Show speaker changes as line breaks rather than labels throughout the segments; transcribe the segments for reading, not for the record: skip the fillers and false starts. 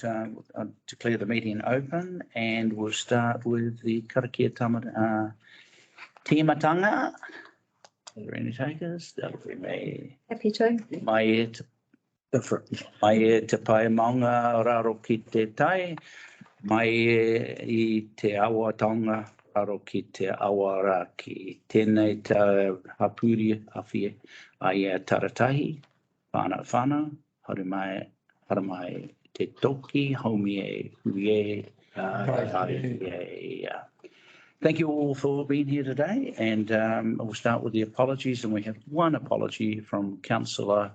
declare the meeting open, and we'll start with the karakia timatanga. Are there any takers? That'll be me.
Happy to.
Mai e te pai maunga raro ki te tai, mai e I te awa tonga raro ki te awa raki. Tēnei tā hapuri awhie a ia taratahi, whana, haramai te toki, haumi e huie. Thank you all for being here today, and we'll start with the apologies, and we have one apology from Councillor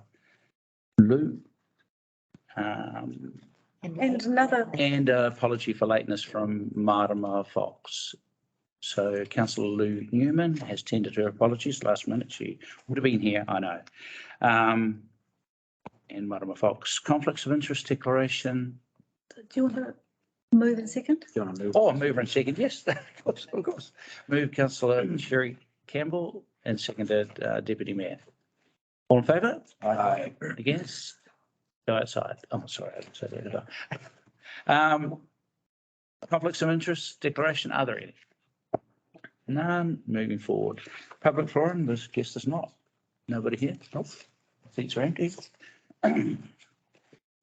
Lou.
And another.
And an apology for lateness from Marama Fox. So Councillor Lou Newman has tendered her apologies last minute. She would have been here, I know. And Marama Fox, conflicts of interest declaration.
Do you want to move in second?
Move in second, yes, of course. Move Councillor Cherry-Campbell and seconded Deputy Mayor. All in favour?
Aye.
Against? Go outside. I'm sorry, I didn't say that. Conflicts of interest declaration, are there any? None. Moving forward. Public forum, this guest is not. Nobody here? Nope. Seats are empty.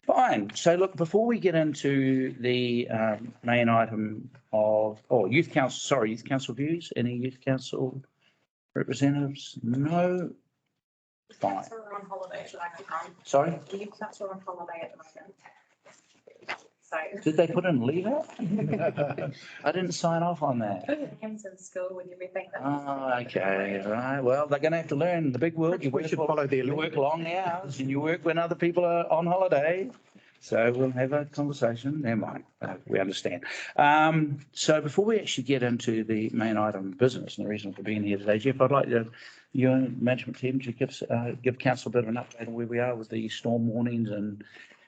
Fine. So look, before we get into the main item of, youth council views, any youth council representatives? No. Fine.
We're on holiday, should I keep on?
Sorry?
The youth council are on holiday at the moment. So.
Did they put in leave out? I didn't sign off on that.
Hands in school with everything.
Oh, okay. Right. Well, they're going to have to learn the big world.
We should follow their
You work long hours and you work when other people are on holiday. So we'll have a conversation. Never mind. We understand. So before we actually get into the main item of business and the reason for being here today, Jeff, I'd like your management team to give council a bit of an update on where we are with the storm warnings and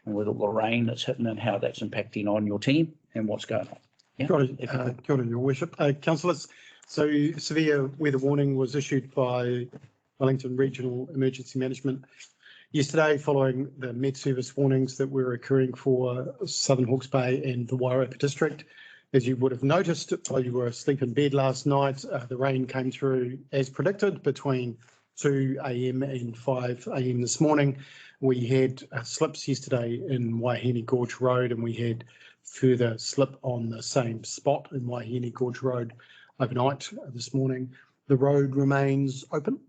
with all the rain that's hitting and how that's impacting on your team and what's going on. Yeah.
Kia ora, Your Worship. Councillors, so severe weather warning was issued by Wellington Regional Emergency Management yesterday following the Met Service warnings that were occurring for Southern Hawke's Bay and the Wairarapa District. As you would have noticed while you were asleep in bed last night, the rain came through as predicted between 2 a.m. and 5 a.m. this morning. We had slips yesterday in Waihini Gorge Road, and we had further slip on the same spot in Waihini Gorge Road overnight this morning. The road remains open.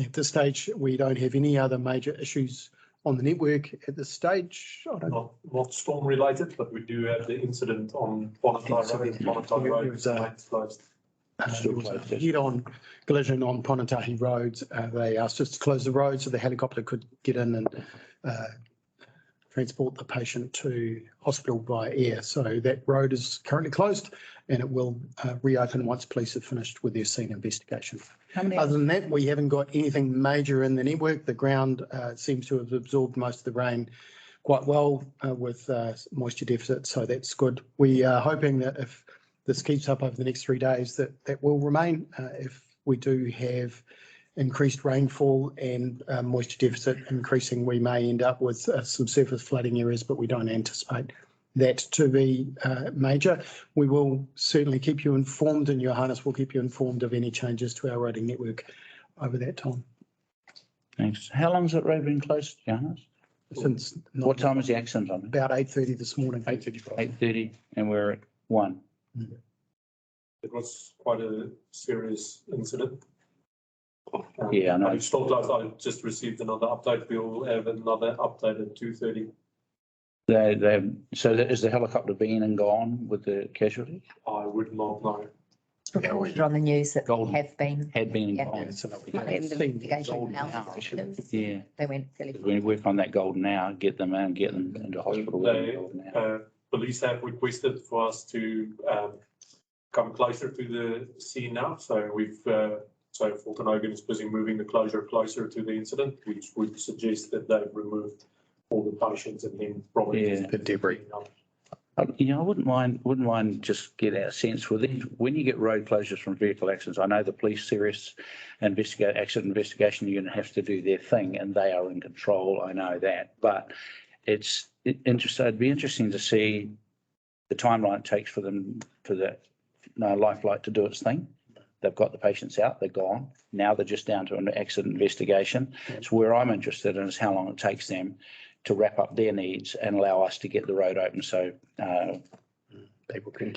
At this stage, we don't have any other major issues on the network at this stage.
Not storm related, but we do have the incident on Ponantahi Road. Closed.
Head-on collision on Ponantahi Road. They asked us to close the road so the helicopter could get in and transport the patient to hospital by air. So that road is currently closed and it will reopen once police have finished with their scene investigation. Other than that, we haven't got anything major in the network. The ground seems to have absorbed most of the rain quite well with moisture deficit, so that's good. We are hoping that if this keeps up over the next 3 days, that will remain. If we do have increased rainfall and moisture deficit increasing, we may end up with some surface flooding areas, but we don't anticipate that to be major. We will certainly keep you informed, and Johannes will keep you informed of any changes to our roading network over that time.
Thanks. How long has that road been closed, Johannes?
Since
what time was the accident on?
About 8:30 this morning.
8:30, and we're at 1.
It was quite a serious incident.
Yeah, I know.
It's still closed. I just received another update. We'll have another update at 2:30.
So is the helicopter been and gone with the casualties?
I would not know.
Reported on the news that
Golden.
have been.
Had been and
Yeah.
gone.
So
Investigation
Golden
now.
hour.
They
Yeah.
went fairly.
We work on that golden hour, get them out and get them into hospital. with the golden hour.
Police have requested for us to come closer to the scene now. So we've so Fulton Hogan is busy moving the closure closer to the incident, which would suggest that they've removed all the patients and then probably
the debris.
I wouldn't mind just get our sense with it. When you get road closures from vehicle accidents, I know the police serious accident investigation unit has to do their thing and they are in control. I know that, but it's it'd be interesting to see the timeline it takes for them, for that Lifelight to do its thing. They've got the patients out, they're gone. Now they're just down to an accident investigation. So where I'm interested in is how long it takes them to wrap up their needs and allow us to get the road open so people can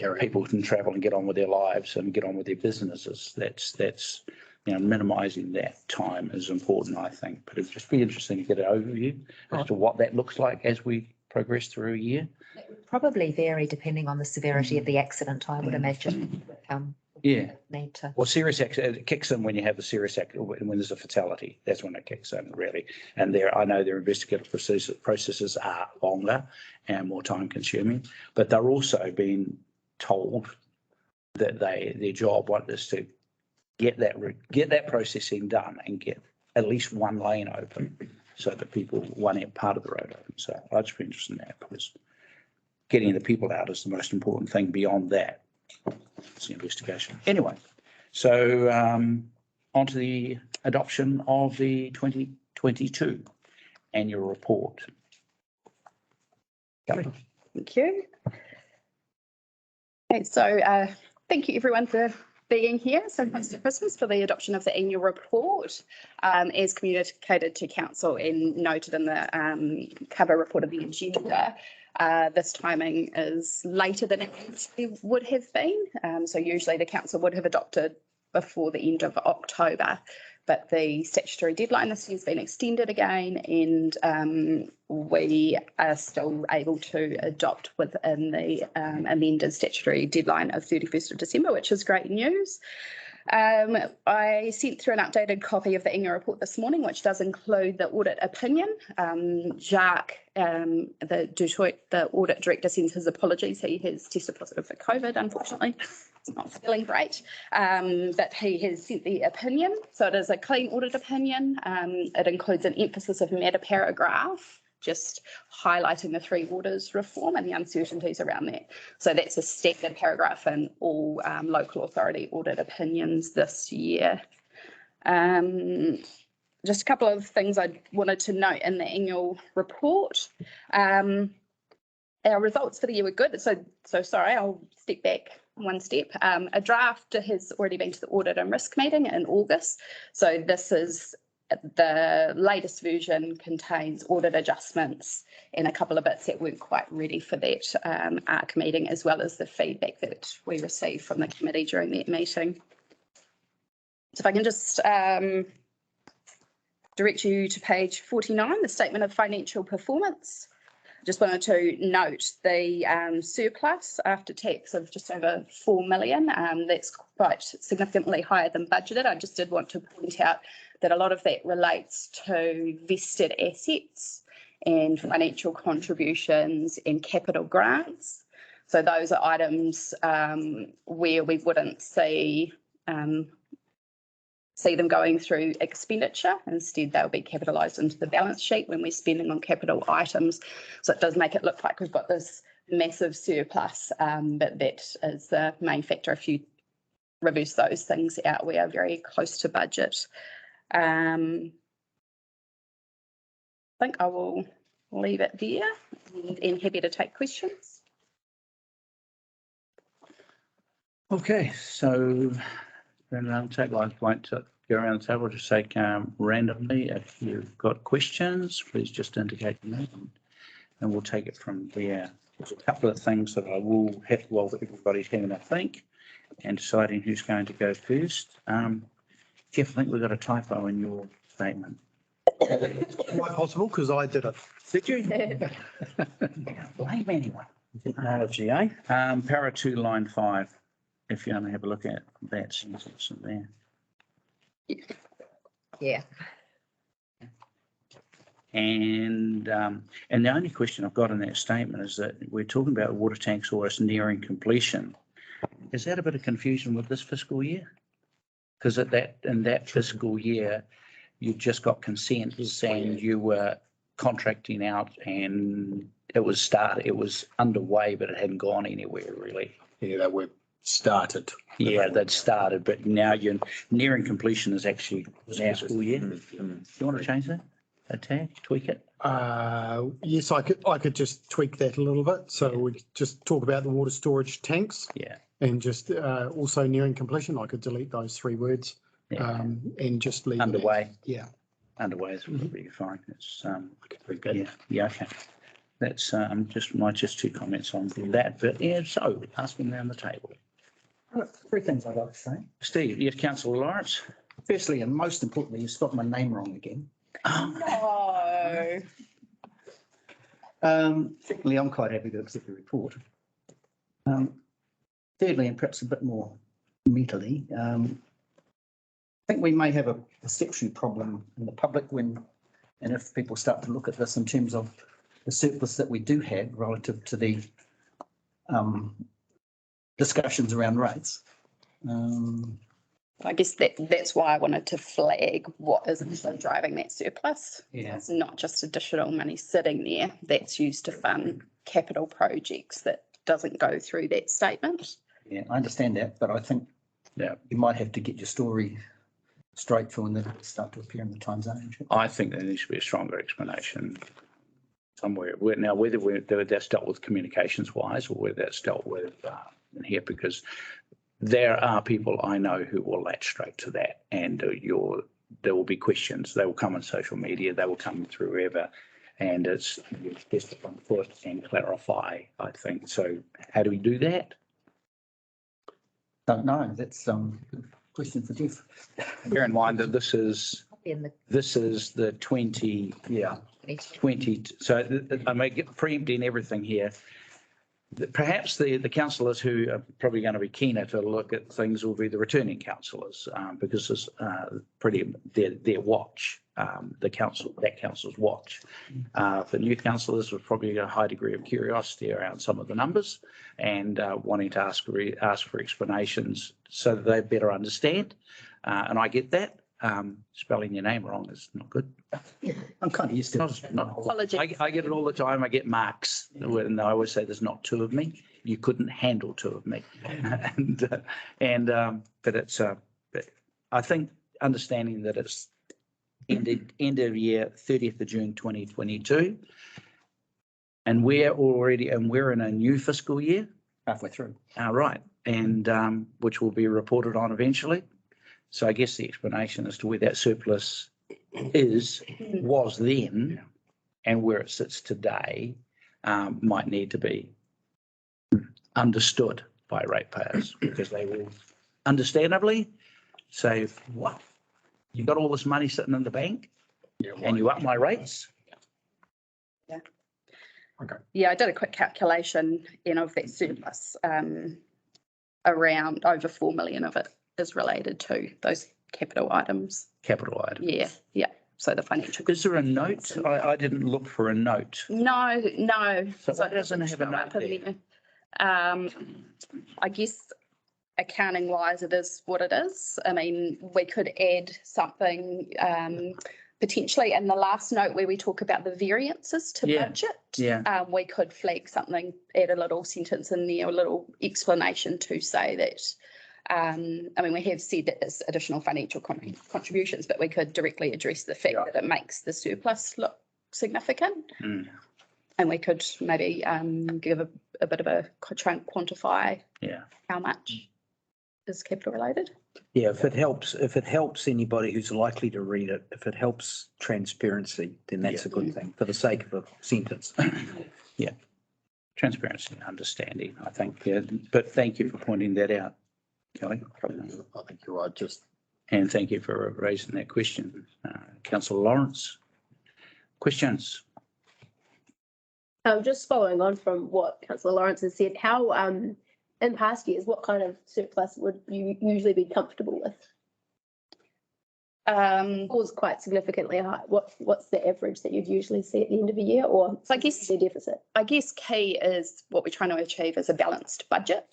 travel and get on with their lives and get on with their businesses. That's minimising that time is important, I think. But it'd just be interesting to get an overview as to what that looks like as we progress through a year.
It would probably vary depending on the severity of the accident, I would imagine.
Yeah.
Need to.
Well, serious accident, it kicks in when you have the serious accident, when there's a fatality. That's when it kicks in, really. And I know their investigative processes are longer and more time consuming, but they're also being told that their job is to get that processing done and get at least one lane open so that one part of the road open. So I'd just be interested in that, because getting the people out is the most important thing. Beyond that, it's the investigation. Anyway, so on to the adoption of the 2022 annual report. Kelly.
Thank you. Okay, so thank you everyone for being here so close to Christmas for the adoption of the annual report. As communicated to council and noted in the cover report of the agenda, this timing is later than it would have been. So usually the council would have adopted before the end of October, but the statutory deadline this year has been extended again, and we are still able to adopt within the amended statutory deadline of 31st of December, which is great news. I sent through an updated copy of the annual report this morning, which does include the audit opinion. Jacques, the audit director, sends his apologies. He has tested positive for COVID, unfortunately. It's not feeling great, but he has sent the opinion. So it is a clean audit opinion. It includes an emphasis of meta paragraph, just highlighting the three orders reform and the uncertainties around that. So that's a standard paragraph in all local authority audit opinions this year. Just a couple of things I wanted to note in the annual report. Our results for the year were good. So sorry, I'll step back one step. A draft has already been to the audit and risk meeting in August. So this is the latest version, contains audit adjustments and a couple of bits that weren't quite ready for that ARC meeting, as well as the feedback that we received from the committee during that meeting. So if I can just direct you to page 49, the statement of financial performance. Just wanted to note the surplus after tax of just over 4 million. That's quite significantly higher than budgeted. I just did want to point out that a lot of that relates to vested assets and financial contributions and capital grants. So those are items where we wouldn't see them going through expenditure. Instead, they'll be capitalised into the balance sheet when we're spending on capital items. So it does make it look like we've got this massive surplus, but that is the main factor. If you reverse those things out, we are very close to budget. I think I will leave it there and happy to take questions.
Okay, so around the table, I'd like to go around the table, just take randomly. If you've got questions, please just indicate your name and we'll take it from there. There's a couple of things that I will have while everybody's having a think and deciding who's going to go first. Jeff, I think we've got a typo in your statement.
Quite possible, because I did it.
Did you? Blame anyone.
Technology, eh?
Para 2, line 5. If you want to have a look at that sentence in there.
Yeah.
And the only question I've got in that statement is that we're talking about water tanks almost nearing completion. Is that a bit of confusion with this fiscal year? Because in that fiscal year, you just got consent and you were contracting out and it was underway, but it hadn't gone anywhere really.
Yeah, that were started.
Yeah, that started, but now you're nearing completion is actually this fiscal year. Do you want to change that? attack, tweak it?
Yes, I could just tweak that a little bit. So we just talk about the water storage tanks
Yeah,
and just also nearing completion. I could delete those 3 words
yeah.
and just leave it at-
Underway.
Yeah.
Underway is probably fine. It's,
Very good.
yeah, okay. That's, just 2 comments on that, but yeah, so asking around the table.
3 things I'd like to say.
Steve, yes, councillor Lawrence?
Firstly, and most importantly, you spelled my name wrong again.
No.
Secondly, I'm quite happy to accept the report. Thirdly, and perhaps a bit more meatily, I think we may have a perception problem in the public when, and if people start to look at this in terms of the surplus that we do have relative to the discussions around rates.
I guess that's why I wanted to flag what is actually driving that surplus.
Yeah.
It's not just additional money sitting there that's used to fund capital projects that doesn't go through that statement.
Yeah, I understand that, but I think you might have to get your story straight for when they start to appear in the Times Age.
I think there needs to be a stronger explanation somewhere. Now, whether that's dealt with communications wise or whether that's dealt with in here, because there are people I know who will latch straight to that, and there will be questions. They will come on social media, they will come through wherever, and it's best to front foot and clarify, I think. So how do we do that?
Don't know. That's question for Jeff.
Bear in mind that this is
In the
the 20,
Yeah.
20, so I may get preempting everything here. Perhaps the councillors who are probably going to be keener to look at things will be the returning councillors, because it's pretty their watch, that council's watch. For new councillors, there's probably a high degree of curiosity around some of the numbers and wanting to ask for explanations so that they better understand. And I get that. Spelling your name wrong is not good.
I'm kind of used to it.
Apologies.
I get it all the time. I get marks when I always say there's not 2 of me. You couldn't handle 2 of me. But it's, but I think understanding that it's end of year, 30th of June, 2022. And we're in a new fiscal year.
Halfway through.
Right. And which will be reported on eventually. So I guess the explanation as to where that surplus was then and where it sits today might need to be understood by ratepayers, because they will understandably say, what? You got all this money sitting in the bank and you up my rates?
Yeah.
Okay.
Yeah, I did a quick calculation, of that surplus, around over 4 million of it is related to those capital items.
Capital item.
Yeah. So the financial.
Is there a note? I didn't look for a note.
No.
So it doesn't have a note there.
I guess accounting wise, it is what it is. I mean, we could add something potentially in the last note where we talk about the variances to budget.
Yeah.
We could flag something, add a little sentence in there, a little explanation to say that. I mean, we have said that there's additional financial contributions, but we could directly address the fact that it makes the surplus look significant. And we could maybe give a bit of try and quantify how much is capital related.
Yeah, if it helps anybody who's likely to read it, if it helps transparency, then that's a good thing for the sake of a sentence.
Yeah. Transparency and understanding, I think. Yeah. But thank you for pointing that out, Kelly.
I think you're right.
And thank you for raising that question. Councillor Lawrence, questions?
Just following on from what Councillor Laurence has said, how, in past years, what kind of surplus would you usually be comfortable with? Was quite significantly high. What's the average that you'd usually see at the end of a year, or
I guess
the deficit?
I guess key is what we're trying to achieve is a balanced budget.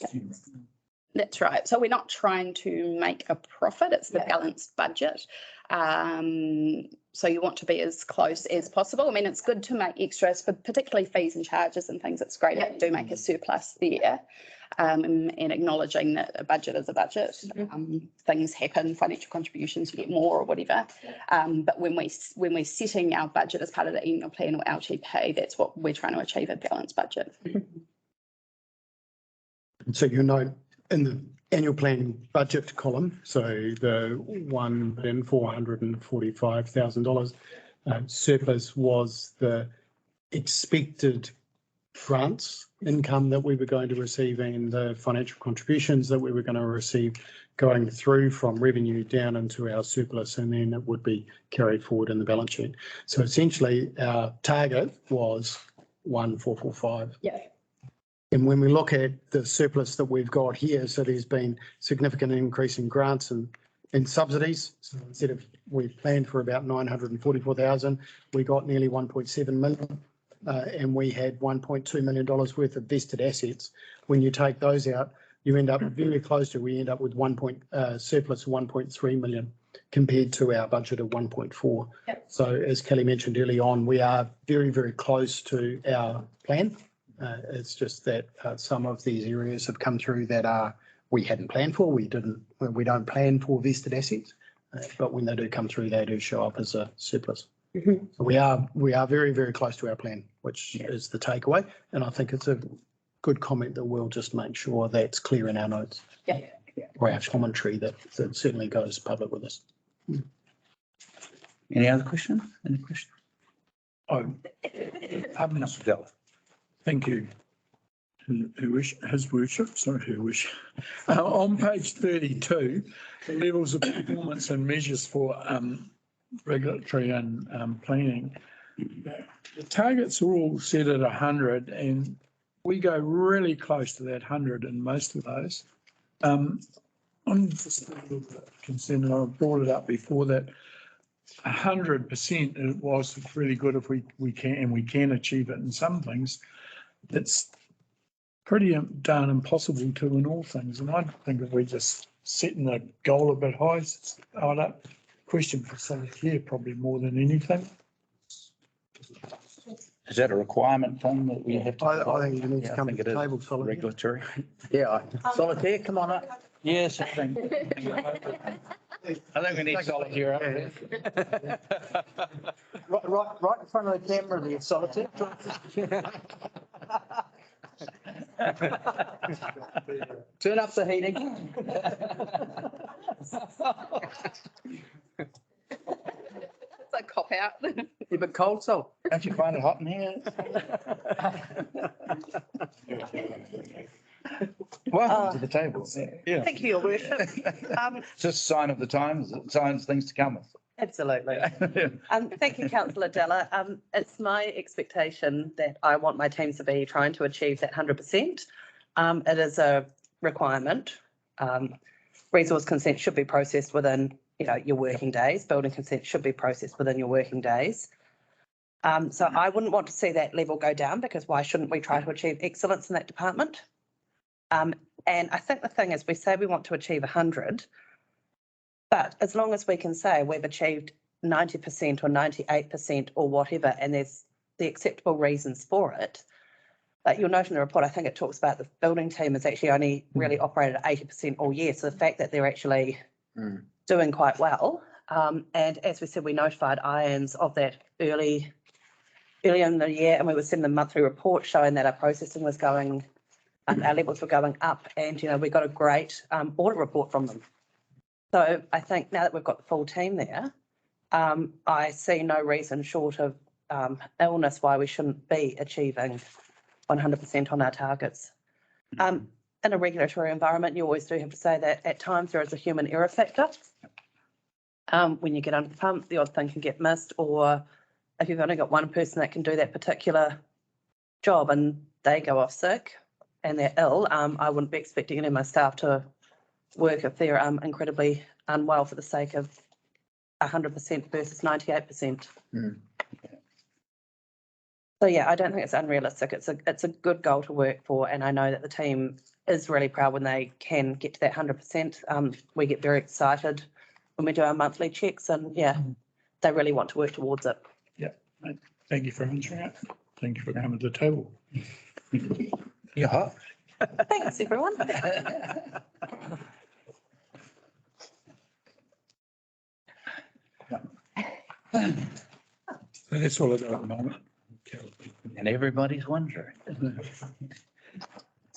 That's right. So we're not trying to make a profit. It's the balanced budget. So you want to be as close as possible. I mean, it's good to make extras for particularly fees and charges and things. It's great if you do make a surplus there. And acknowledging that a budget is a budget. Things happen, financial contributions, you get more or whatever. But when we're setting our budget as part of the annual plan or LTP, that's what we're trying to achieve, a balanced budget.
So you note in the annual plan budget column, so the $1,445,000 surplus was the expected grants income that we were going to receive and the financial contributions that we were going to receive going through from revenue down into our surplus, and then it would be carried forward in the balance sheet. So essentially our target was 1,445.
Yeah.
And when we look at the surplus that we've got here, so there's been significant increase in grants and subsidies. So instead of, we planned for about 944,000, we got nearly 1.7 million. And we had $1.2 million worth of vested assets. When you take those out, you end up very close to, we end up with surplus of 1.3 million compared to our budget of 1.4.
Yep.
So as Kelly mentioned early on, we are very, very close to our plan. It's just that some of these areas have come through that we hadn't planned for. We don't plan for vested assets, but when they do come through, they do show up as a surplus.
Mhm.
So we are very, very close to our plan, which is the takeaway. And I think it's a good comment that we'll just make sure that's clear in our notes.
Yeah.
Or our commentary that certainly goes public with us.
Any other question? Any question?
Mr. Della. Thank you. His worship, sorry, her worship. On page 32, the levels of performance and measures for regulatory and planning. The targets are all set at 100 and we go really close to that 100 in most of those. I'm just a little bit concerned, and I brought it up before, that 100% it was really good if we can achieve it in some things. It's pretty darn impossible to in all things, and I think if we just setting the goal a bit high, I'd question for something here probably more than anything.
Is that a requirement thing that we have to?
I think you need to
Yeah, I
come to
think
the
it is.
table, Solid.
Regulatory.
Yeah, Solitaire, come on up.
Yes, I think we need Solitaire up there.
Right in front of the camera there, Solitaire. Turn up the heating.
It's a cop out.
You bit cold, Sol.
Don't you find it hot in here? Welcome to the table. Yeah.
Thank you, Your Worship.
It's just a sign of the times, signs things to come.
Absolutely. Thank you, Councillor Della. It's my expectation that I want my teams to be trying to achieve that 100%. It is a requirement. Resource consent should be processed within, your working days. Building consent should be processed within your working days. So I wouldn't want to see that level go down, because why shouldn't we try to achieve excellence in that department? And I think the thing is, we say we want to achieve 100, but as long as we can say we've achieved 90% or 98% or whatever, and there's the acceptable reasons for it. But you'll note in the report, I think it talks about the building team has actually only really operated at 80% all year. So the fact that they're actually doing quite well. And as we said, we notified IANZ of that early in the year, and we would send them monthly report showing that our processing was going, our levels were going up, and we got a great audit report from them. So I think now that we've got the full team there, I see no reason short of illness why we shouldn't be achieving 100% on our targets. In a regulatory environment, you always do have to say that at times there is a human error factor. When you get under the pump, the odd thing can get missed, or if you've only got one person that can do that particular job and they go off sick and they're ill, I wouldn't be expecting any of my staff to work if they're incredibly unwell for the sake of 100% versus 98%. So yeah, I don't think it's unrealistic. It's a good goal to work for, and I know that the team is really proud when they can get to that 100%. We get very excited when we do our monthly checks, and yeah, they really want to work towards it.
Thank you for answering it. Thank you for coming to the table.
Yeah.
Thanks, everyone.
So that's all I got at the moment.
And everybody's wondering.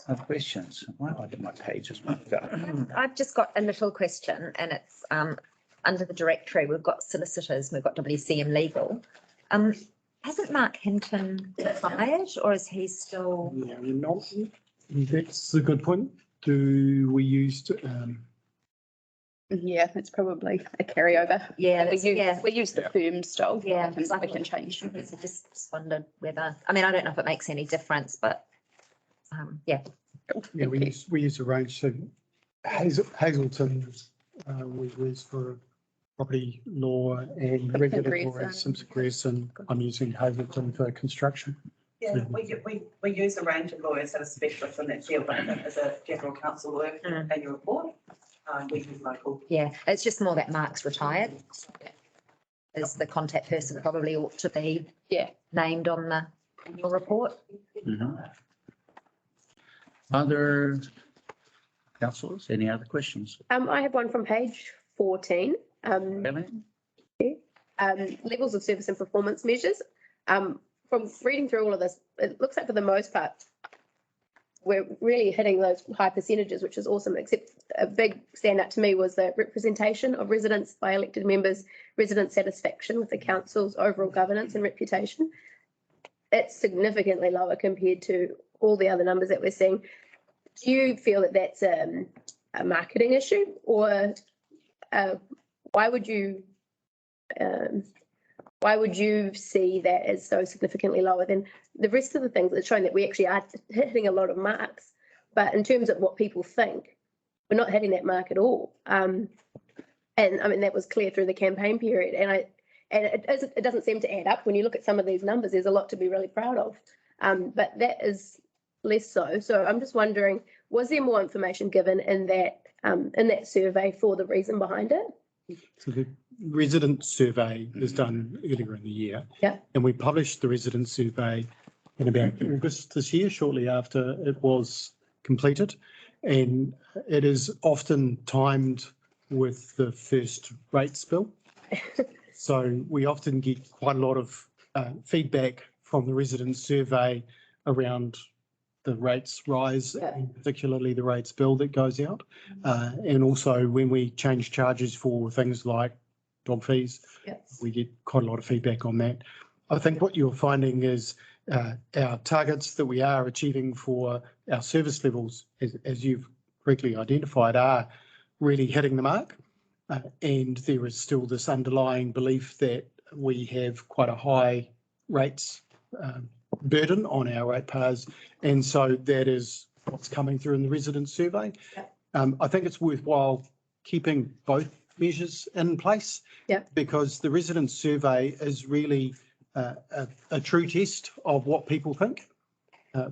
No questions. Why do I get my pages marked up?
I've just got a little question and it's under the directory, we've got solicitors, we've got WCM legal. Hasn't Mark Hinton retired or is he still?
Yeah, we're not. That's a good point. Do we use,
Yeah, it's probably a carryover.
Yeah,
We use the firm still.
Yeah,
We can change.
I just wondered whether, I mean, I don't know if it makes any difference, but yeah.
yeah, we use a range. So Hazelton, we use for property law and regulatory, Simpson Gress, and I'm using Hazelton for construction.
Yeah, we use a range of lawyers that are specialists in that field, but as a general counsel work and your report, we use local.
Yeah, it's just more that Mark's retired. As the contact person probably ought to be named on the annual report.
Other councillors, any other questions?
I have one from page 14.
Really?
Levels of service and performance measures. From reading through all of this, it looks like for the most part, we're really hitting those high percentages, which is awesome, except a big standout to me was the representation of residents by elected members, resident satisfaction with the council's overall governance and reputation. It's significantly lower compared to all the other numbers that we're seeing. Do you feel that that's a marketing issue, or why would you see that as so significantly lower than the rest of the things that's showing that we actually are hitting a lot of marks? But in terms of what people think, we're not hitting that mark at all. And I mean, that was clear through the campaign period. And it doesn't seem to add up when you look at some of these numbers. There's a lot to be really proud of, but that is less so. So I'm just wondering, was there more information given in that survey for the reason behind it?
So the resident survey is done earlier in the year.
Yeah.
And we published the resident survey in about August this year, shortly after it was completed. And it is often timed with the first rates bill. So we often get quite a lot of feedback from the resident survey around the rates rise, and particularly the rates bill that goes out. And also when we change charges for things like dog fees, we get quite a lot of feedback on that. I think what you're finding is our targets that we are achieving for our service levels, as you've correctly identified, are really hitting the mark. And there is still this underlying belief that we have quite a high rates burden on our ratepayers, and so that is what's coming through in the resident survey. I think it's worthwhile keeping both measures in place, because the resident survey is really a true test of what people think,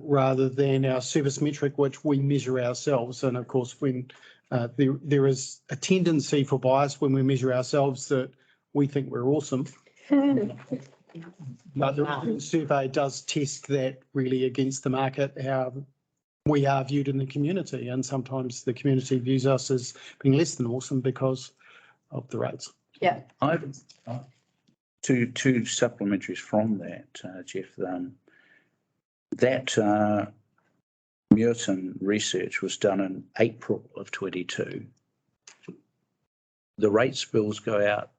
rather than our service metric, which we measure ourselves. And of course, when there is a tendency for bias when we measure ourselves that we think we're awesome. But the resident survey does test that really against the market, how we are viewed in the community. And sometimes the community views us as being less than awesome because of the rates.
Yeah.
I've two supplementaries from that, Jeff. That Merton research was done in April of 22. The rates bills go out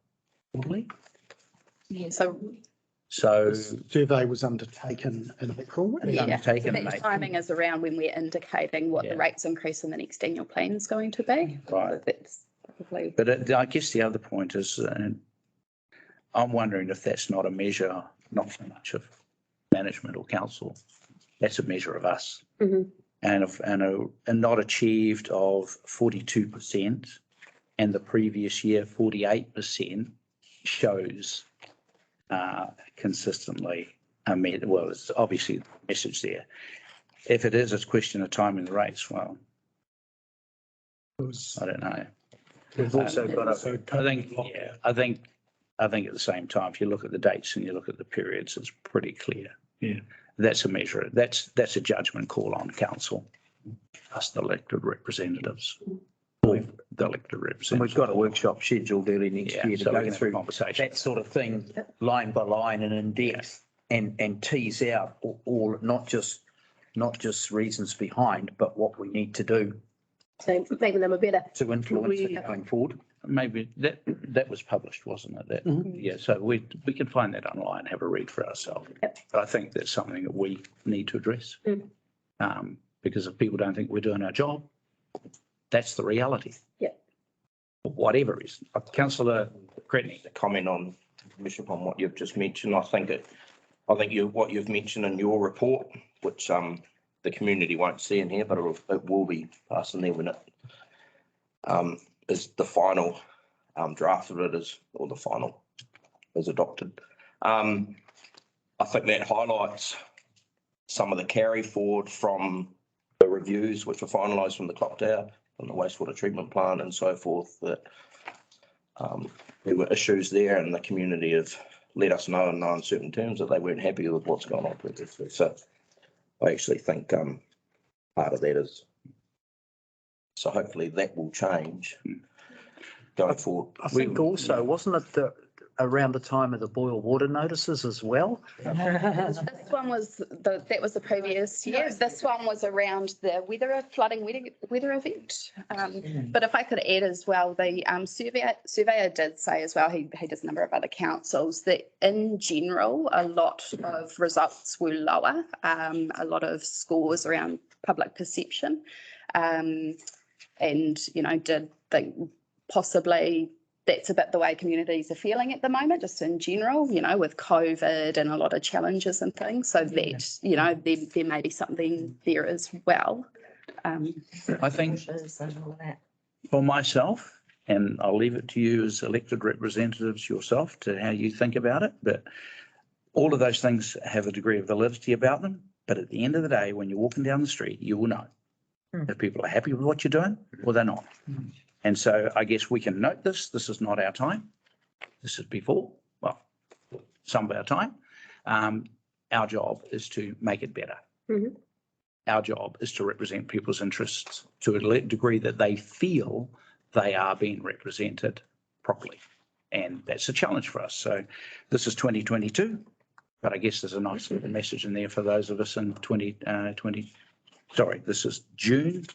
quarterly.
Yeah,
So the survey was undertaken in April.
the timing is around when we're indicating what the rates increase in the next annual plan is going to be.
Right.
That's probably.
But I guess the other point is, I'm wondering if that's not a measure, not so much of management or council, that's a measure of us. And not achieved of 42%, and the previous year 48% shows consistently. Well, it's obviously the message there. If it is a question of timing the rates, well, I don't know.
We've also got a,
So
I think, yeah, I think at the same time, if you look at the dates and you look at the periods, it's pretty clear.
Yeah.
That's a measure. That's a judgment call on council, us the elected representatives. The elected
and
representatives.
we've got a workshop scheduled early next
Yeah,
year to
so we
go
can have a
through
conversation.
that sort of thing, line by line and in depth, and tease out all, not just reasons behind, but what we need to do
So making them a better.
to influence it going forward.
Maybe that was published, wasn't it? That, yeah, so we can find that online, have a read for ourselves.
Yep.
But I think that's something that we need to address.
Mm.
Because if people don't think we're doing our job, that's the reality.
Yep.
For whatever reason. Councillor Cretney.
To comment on, Bishop, on what you've just mentioned, I think what you've mentioned in your report, which the community won't see in here, but it will be passed in there when it is the final draft of it or the final is adopted. I think that highlights some of the carry forward from the reviews which were finalised from the clock tower and the wastewater treatment plant and so forth, that there were issues there and the community have let us know in no uncertain terms that they weren't happy with what's gone on previously. So I actually think part of that is, so hopefully that will change going forward.
I think also, wasn't it around the time of the boil water notices as well?
This one was that was the previous year. This one was around the flooding weather event. But if I could add as well, the surveyor did say as well, he does a number of other councils, that in general, a lot of results were lower, a lot of scores around public perception. And, did think possibly that's a bit the way communities are feeling at the moment, just in general, with COVID and a lot of challenges and things. So that, there may be something there as well.
I think for myself, and I'll leave it to you as elected representatives yourself to how you think about it, but all of those things have a degree of validity about them. But at the end of the day, when you're walking down the street, you will know if people are happy with what you're doing or they're not. And so I guess we can note this. This is not our time. This is before, well, some of our time. Our job is to make it better.
Mhm.
Our job is to represent people's interests to a degree that they feel they are being represented properly. And that's a challenge for us. So this is 2022, but I guess there's a nice little message in there for those of us in 2020. Sorry, this is June.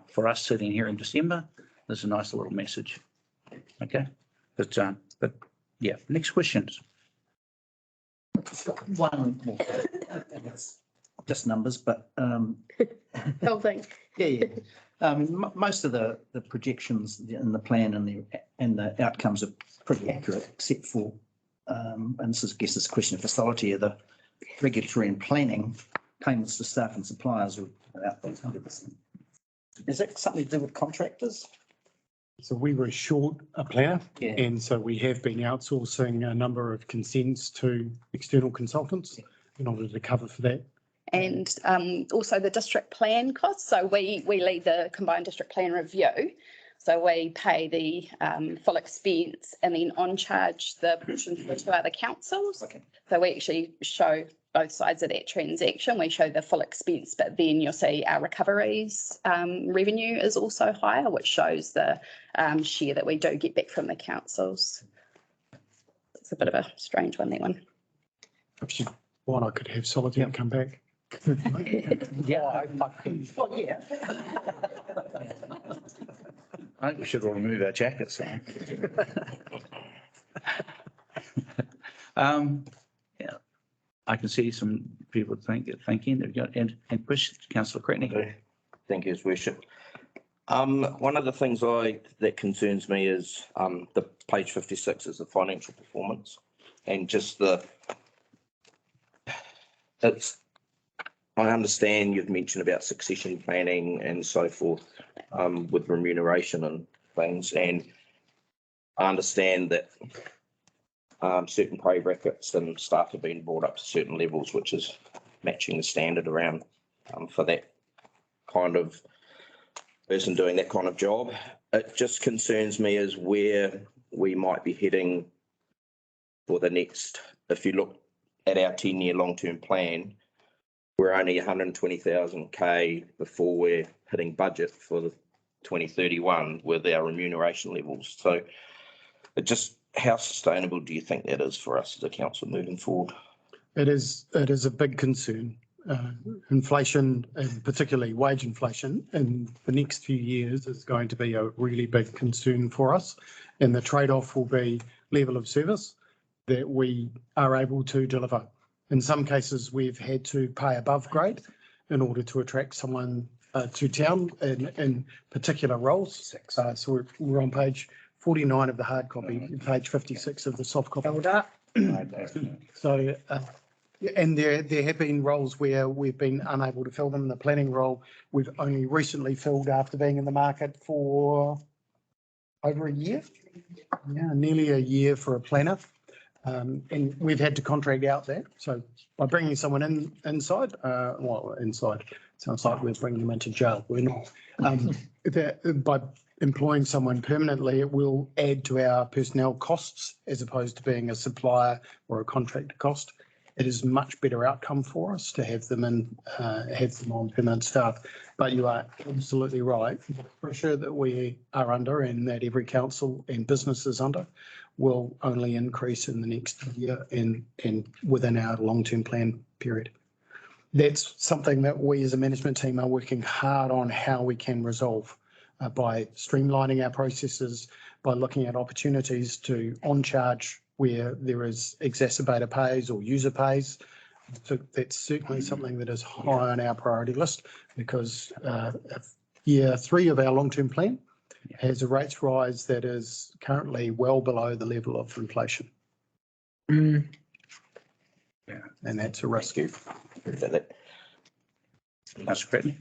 For us sitting here in December, there's a nice little message. Okay, but yeah, next questions.
One more, and it's just numbers, but
Whole thing.
yeah. Most of the projections in the plan and the outcomes are pretty accurate, except for and this is, I guess, this question of authority of the regulatory and planning payments to staff and suppliers are about 100%. Is that something to do with contractors?
So we were short a planner,
Yeah.
and so we have been outsourcing a number of consents to external consultants in order to cover for that.
And also the district plan costs. So we lead the combined district plan review. So we pay the full expense and then on charge the portion for the two other councils.
Okay.
So we actually show both sides of that transaction. We show the full expense, but then you'll see our recoveries revenue is also higher, which shows the share that we do get back from the councils. It's a bit of a strange one, that one.
If you want, I could have Solitaire come back.
Yeah. Well, yeah.
I think we should all remove our jackets. Yeah, I can see some people thinking they've got any questions. Councillor Cretney.
Thank you, His Worship. One of the things that concerns me is the page 56 is the financial performance and just I understand you've mentioned about succession planning and so forth with remuneration and things, and I understand that certain pay brackets and staff have been brought up to certain levels, which is matching the standard around for that kind of person doing that kind of job. it just concerns me is where we might be heading for the next, if you look at our 10-year long-term plan, we're only 120,000 K before we're hitting budget for the 2031 with our remuneration levels. So it just, how sustainable do you think that is for us as a council moving forward?
It is a big concern. Inflation, and particularly wage inflation in the next few years, is going to be a really big concern for us. And the trade-off will be level of service that we are able to deliver. In some cases, we've had to pay above grade in order to attract someone to town in particular roles. So we're on page 49 of the hard copy, page 56 of the soft copy. So, and there have been roles where we've been unable to fill them. The planning role, we've only recently filled after being in the market for over a year. Yeah, nearly a year for a planner. And we've had to contract out that. So by bringing someone inside, sounds like we're bringing them into jail. We're not. By employing someone permanently, it will add to our personnel costs as opposed to being a supplier or a contractor cost. It is a much better outcome for us to have them on permanent staff. But you are absolutely right. The pressure that we are under and that every council and business is under will only increase in the next year and within our long-term plan period. That's something that we as a management team are working hard on how we can resolve by streamlining our processes, by looking at opportunities to on-charge where there is exacerbator pays or user pays. So that's certainly something that is high on our priority list because year 3 of our long-term plan has a rates rise that is currently well below the level of inflation.
Yeah.
And that's a risk.
That's Cretney.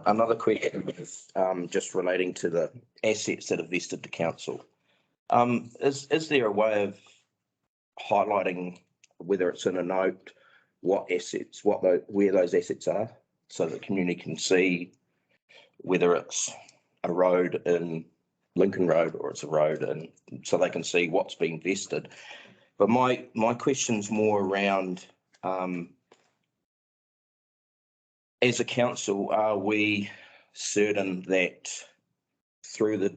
Another question is just relating to the assets that are vested to council. Is there a way of highlighting, whether it's in a note, what assets, where those assets are, so the community can see whether it's a road in Lincoln Road or it's a road, and so they can see what's been vested. But my question's more around, as a council, are we certain that through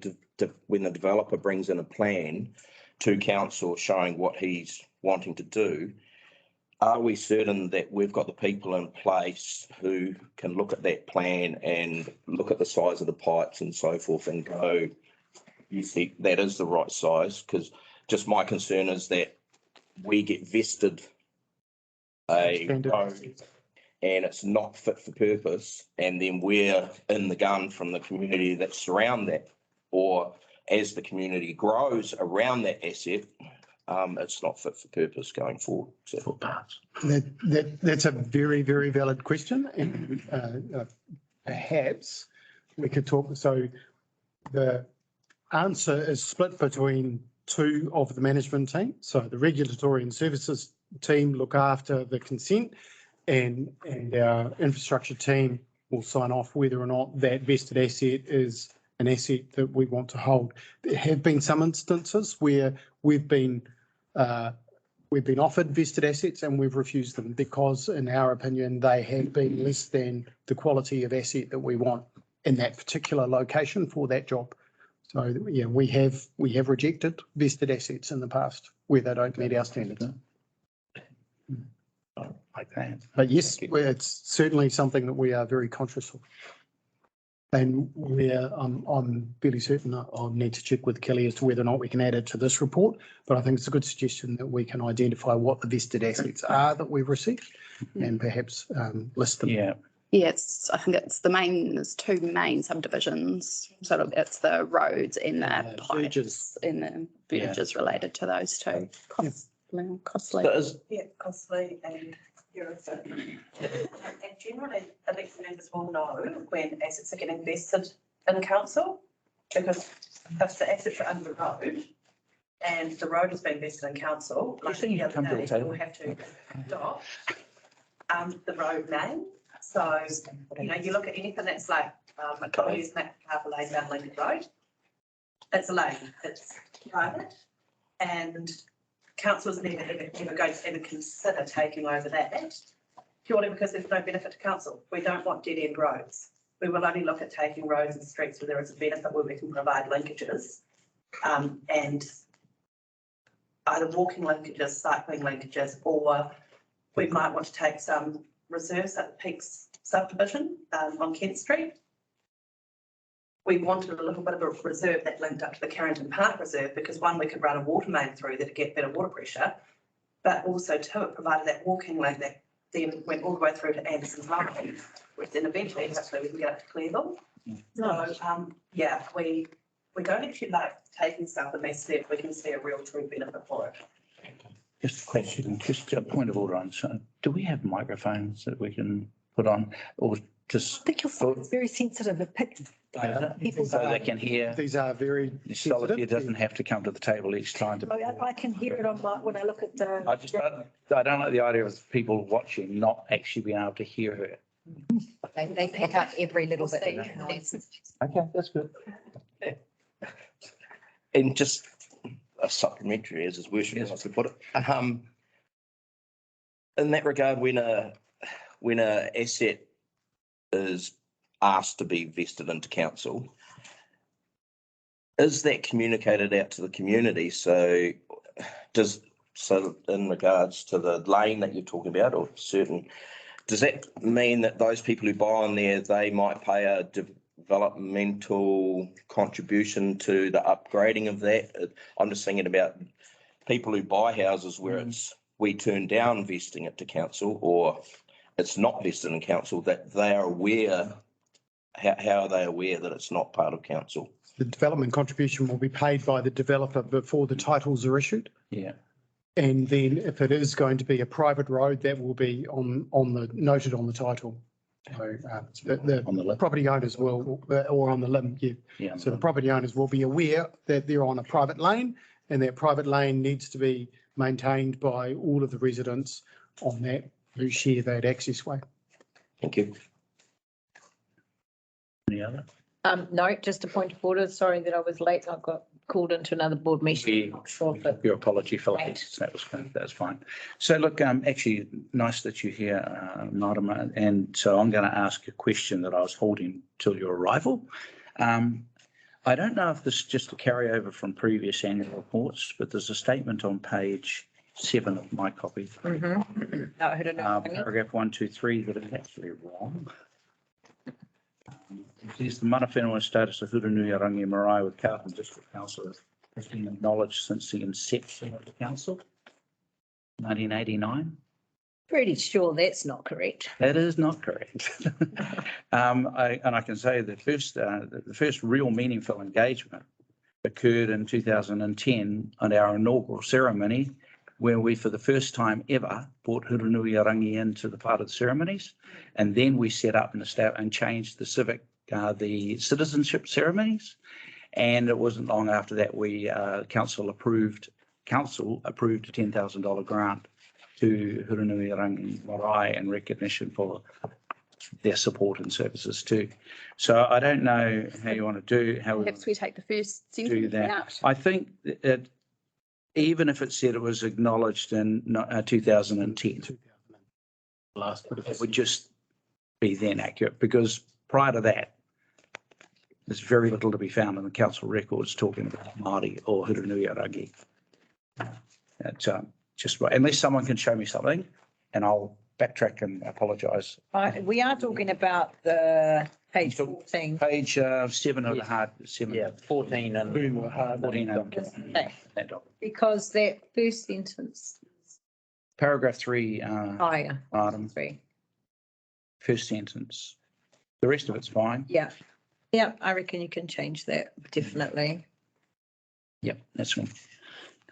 when the developer brings in a plan to council showing what he's wanting to do, are we certain that we've got the people in place who can look at that plan and look at the size of the pipes and so forth and go, you see, that is the right size? Because just my concern is that we get vested a road and it's not fit for purpose, and then we're in the gun from the community that surround that, or as the community grows around that asset, it's not fit for purpose going forward.
That's a very, very valid question, and perhaps we could talk. So the answer is split between 2 of the management team. So the regulatory and services team look after the consent, and our infrastructure team will sign off whether or not that vested asset is an asset that we want to hold. There have been some instances where we've been offered vested assets and we've refused them because, in our opinion, they have been less than the quality of asset that we want in that particular location for that job. So yeah, we have rejected vested assets in the past where they don't meet our standards.
Okay.
But yes, it's certainly something that we are very conscious of. And I'm fairly certain I'll need to check with Kelly as to whether or not we can add it to this report. But I think it's a good suggestion that we can identify what the vested assets are that we've received and perhaps list them.
Yeah.
Yeah, I think there's 2 main subdivisions. So it's the roads and the pipes and the bridges related to those 2. Costly.
Yeah, costly and Eurofin. And generally, elected members will know when assets are getting vested in council, because if the assets are under the road and the road is being vested in council, like the other day, we'll have to adopt the road name. So, you look at anything that's like, I can't use Harbour Lane down Lincoln Road. it's a lane, it's private. And council's never, ever going to ever consider taking over that, purely because there's no benefit to council. We don't want dead end roads. We will only look at taking roads and streets where there is a benefit, where we can provide linkages. And either walking linkages, cycling linkages, or we might want to take some reserves at the Peaks subdivision on Kent Street. We wanted a little bit of a reserve that linked up to the Carrington Park Reserve, because one, we could run a water main through that to get better water pressure, but also two, it provided that walking lane that then went all the way through to Anderson's Line, which then eventually, hopefully, we can get up to Clearville. So, yeah, we don't actually like taking stuff unless we can see a real true benefit for it.
Just a question, just a point of order on, so do we have microphones that we can put on or just?
I think your phone is very sensitive. It picks people.
So they can hear.
These are very
Solitude
sensitive.
doesn't have to come to the table each time to.
I can hear it on my, when I look at the.
I don't like the idea of people watching not actually being able to hear her.
They pick up every little bit.
Okay, that's good.
And just a supplementary, as his worship wants to put it. In that regard, when a asset is asked to be vested into council, is that communicated out to the community? So in regards to the lane that you're talking about, or certain, does that mean that those people who buy on there, they might pay a developmental contribution to the upgrading of that? I'm just thinking about people who buy houses where it's, we turn down vesting it to council, or it's not vested in council, that they are aware. How are they aware that it's not part of council?
The development contribution will be paid by the developer before the titles are issued.
Yeah.
And then if it is going to be a private road, that will be noted on the title. So
On the list.
property owners will, or on the limb, yeah.
Yeah.
So the property owners will be aware that they're on a private lane, and that private lane needs to be maintained by all of the residents on that who share that access way.
Thank you.
Any other?
No, just a point of order. Sorry that I was late. I got called into another board meeting. Not sure if it-
Your apology for that. That was good. That's fine. So look, actually nice that you're here, Marama. And so I'm going to ask a question that I was holding till your arrival. I don't know if this is just a carryover from previous annual reports, but there's a statement on page 7 of my copy. Paragraph 1, 2, 3 that is actually wrong. It says the mana whenua status of Hurunui-o-Rangi Marae with Carterton District Council has been acknowledged since the inception of the council, 1989.
Pretty sure that's not correct.
That is not correct. I can say the first real meaningful engagement occurred in 2010 on our inaugural ceremony, where we, for the first time ever, brought Hurunui-o-Rangi into the part of the ceremonies. And then we set up and changed the citizenship ceremonies. And it wasn't long after that council approved a $10,000 grant to Hurunui-o-Rangi Marae in recognition for their support and services too. So I don't know how you want to do,
Perhaps we take the first
do
sentence
that.
out.
I think that even if it said it was acknowledged in 2010,
Last bit of
it would just be then accurate, because prior to that, there's very little to be found in the council records talking about Māori or Hurunui-o-Rangi. That's just right, unless someone can show me something, and I'll backtrack and apologise.
We are talking about the page 14.
Page 7 of the hard, 7.
Yeah, 14 and
14 and that doc.
Because that first sentence,
Paragraph 3,
higher,
Adam,
3.
first sentence. The rest of it's fine.
Yeah. Yeah, I reckon you can change that, definitely.
Yep, that's one.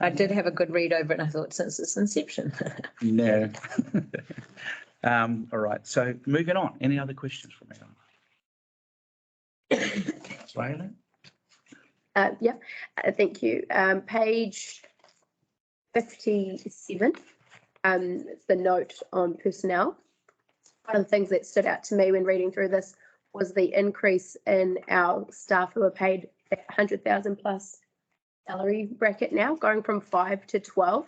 I did have a good read over it and I thought since its inception.
No. All right, so moving on. Any other questions from anyone?
Thank you. Page 57, it's the note on personnel. One of the things that stood out to me when reading through this was the increase in our staff who are paid that 100,000 plus salary bracket now, going from 5 to 12.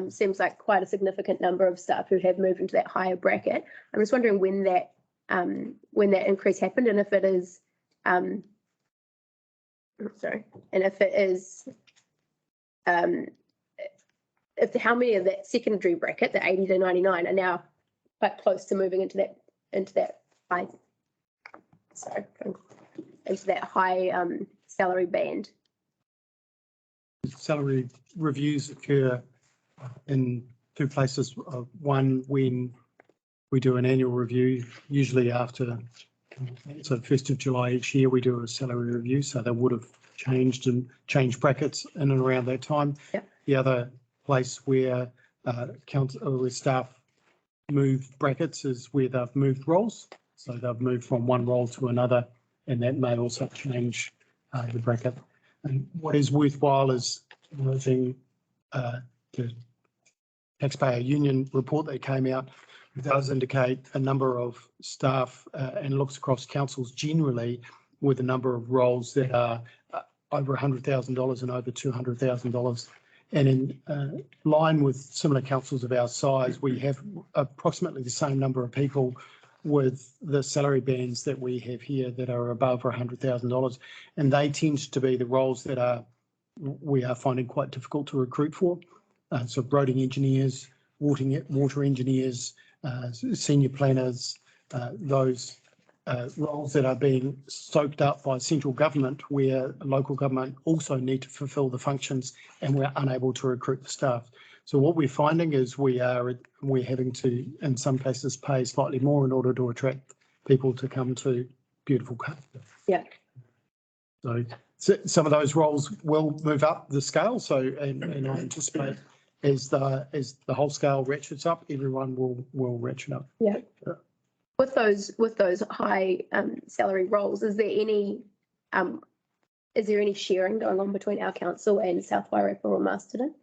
Seems like quite a significant number of staff who have moved into that higher bracket. I'm just wondering when that increase happened, and if it is, and if it is, how many of that secondary bracket, the 80 to 99, are now quite close to moving into that high, into that high salary band.
Salary reviews occur in two places. One, when we do an annual review, usually after, so 1st of July each year, we do a salary review. So they would have changed brackets in and around that time.
Yep.
The other place where where staff move brackets is where they've moved roles. So they've moved from one role to another, and that may also change the bracket. And what is worthwhile is noting the taxpayer union report that came out. It does indicate a number of staff and looks across councils generally with a number of roles that are over $100,000 and over $200,000. And in line with similar councils of our size, we have approximately the same number of people with the salary bands that we have here that are above $100,000. And they tend to be the roles that we are finding quite difficult to recruit for. So roading engineers, water engineers, senior planners, those roles that are being soaked up by central government, where local government also need to fulfil the functions, and we're unable to recruit the staff. So what we're finding is we're having to, in some cases, pay slightly more in order to attract people to come to beautiful Carterton.
Yeah.
So some of those roles will move up the scale. So and I anticipate as the whole scale ratchets up, everyone will ratchet up.
Yeah. With those high salary roles, is there any sharing going on between our council and South Wairarapa or Masterton?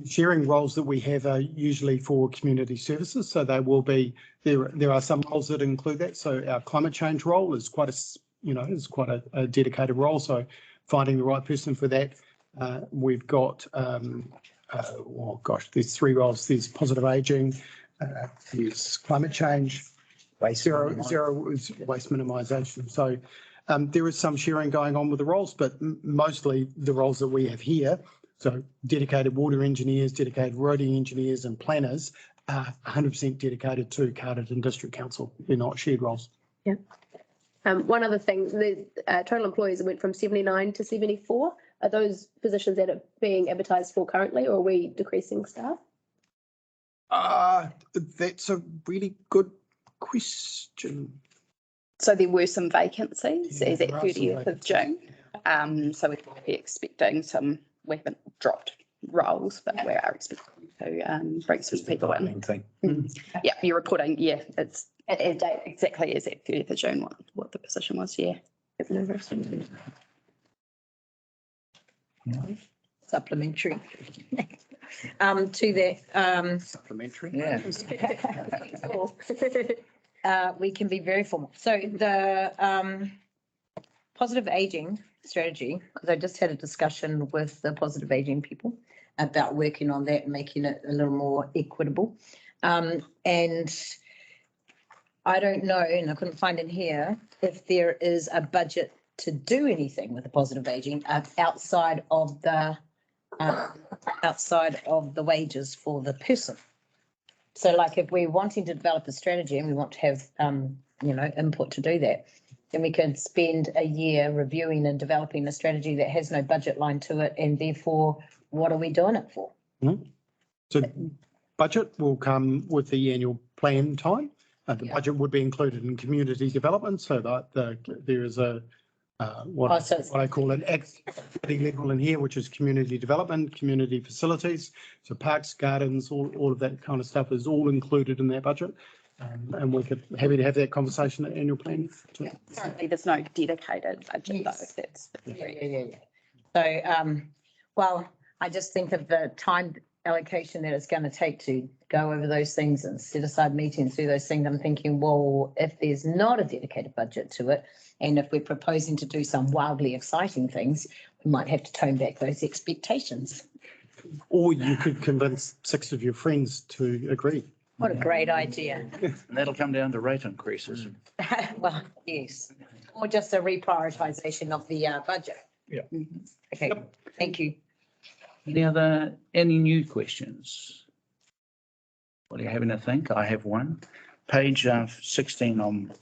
Sharing roles that we have are usually for community services, so they will be there are some roles that include that. So our climate change role is quite a dedicated role. So finding the right person for that, we've got there's 3 roles. There's positive aging, there's climate change, zero waste minimisation. So there is some sharing going on with the roles, but mostly the roles that we have here. So dedicated water engineers, dedicated roading engineers and planners are 100% dedicated to Carterton District Council. They're not shared roles.
Yeah. One other thing, the total employees went from 79 to 74. Are those positions that are being advertised for currently, or are we decreasing staff?
That's a really good question.
So there were some vacancies
Yeah,
as at
there are some
30th of June. So we will be expecting some, we haven't dropped roles, but we are expecting to bring some people in. Yeah, you're reporting, yeah, it's exactly as at 30th of June what the position was, yeah.
Supplementary. To that,
Supplementary. Yeah.
we can be very formal. So the positive aging strategy, because I just had a discussion with the positive aging people about working on that and making it a little more equitable. And I don't know, and I couldn't find in here, if there is a budget to do anything with the positive aging outside of the wages for the person. So like if we're wanting to develop a strategy and we want to have, input to do that, then we could spend a year reviewing and developing a strategy that has no budget line to it. And therefore, what are we doing it for?
Mm-hmm. So budget will come with the annual plan time. The budget would be included in community development. So that there is a what I call an activity level in here, which is community development, community facilities. So parks, gardens, all of that kind of stuff is all included in that budget. And we could happy to have that conversation at annual planning.
Yeah, currently there's no dedicated budget though. That's
So, well, I just think of the time allocation that it's going to take to go over those things and set aside meetings, do those things, I'm thinking, well, if there's not a dedicated budget to it, and if we're proposing to do some wildly exciting things, we might have to tone back those expectations.
Or you could convince 6 of your friends to agree.
What a great idea.
And that'll come down to rate increases.
Well, yes, or just a reprioritization of the budget.
Yeah.
Okay, thank you.
Any new questions? What are you having to think? I have one. Page 16 on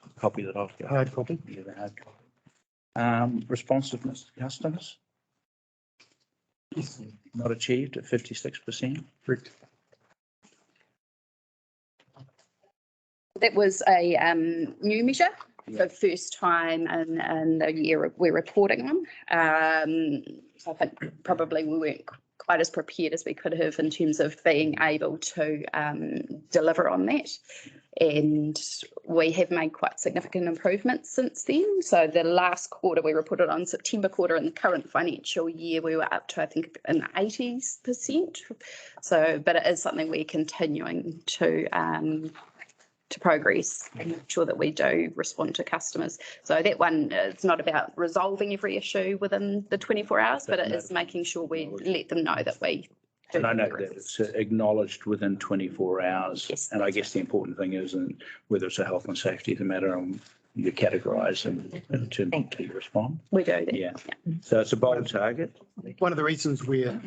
the copy that I've got.
Hard copy.
Yeah, the hard copy. Responsiveness to customers,
Yes,
not achieved at 56%.
correct.
That was a new measure, the first time in the year we're reporting on. So I think probably we weren't quite as prepared as we could have in terms of being able to deliver on that. And we have made quite significant improvements since then. So the last quarter we reported on, September quarter, in the current financial year, we were up to, I think, in the 80%. So, but it is something we're continuing to progress and make sure that we do respond to customers. So that one, it's not about resolving every issue within the 24 hours, but it is making sure we let them know that we do.
And I know that it's acknowledged within 24 hours.
Yes.
And I guess the important thing is, and whether it's a health and safety, the matter you categorise and to respond.
We do that.
Yeah. So it's a bold target.
One of the reasons we're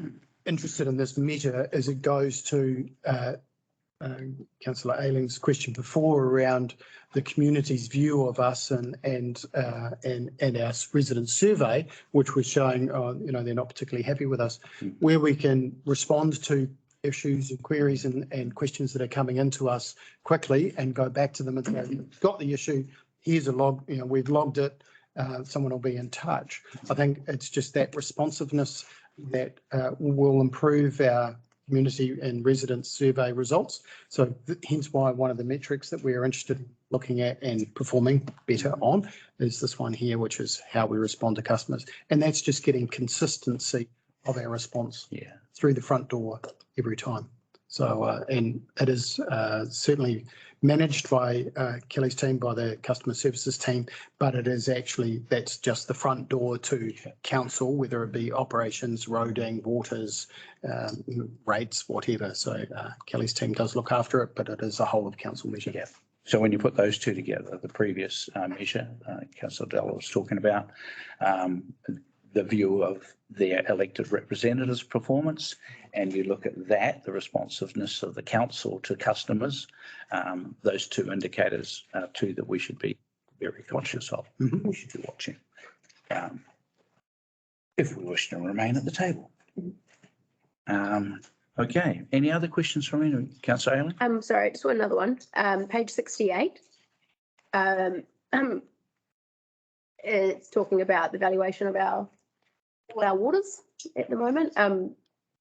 interested in this measure is it goes to Councillor Ayling's question before around the community's view of us and our resident survey, which was showing, they're not particularly happy with us, where we can respond to issues and queries and questions that are coming into us quickly and go back to them and say, got the issue, here's a log, we've logged it, someone will be in touch. I think it's just that responsiveness that will improve our community and resident survey results. So hence why one of the metrics that we are interested in looking at and performing better on is this one here, which is how we respond to customers. And that's just getting consistency of our response through the front door every time. So, and it is certainly managed by Kelly's team, by the customer services team, but it is actually, that's just the front door to council, whether it be operations, roading, waters, rates, whatever. So Kelly's team does look after it, but it is a whole of council measure.
Yeah. So when you put those two together, the previous measure, Councillor Della was talking about, the view of their elected representatives' performance, and you look at that, the responsiveness of the council to customers, those two indicators are two that we should be very conscious of.
Mhm.
We should be watching if we wish to remain at the table. Okay, any other questions from you, Councillor Ayling?
I'm sorry, just one another one. Page 68. It's talking about the valuation of all our waters at the moment,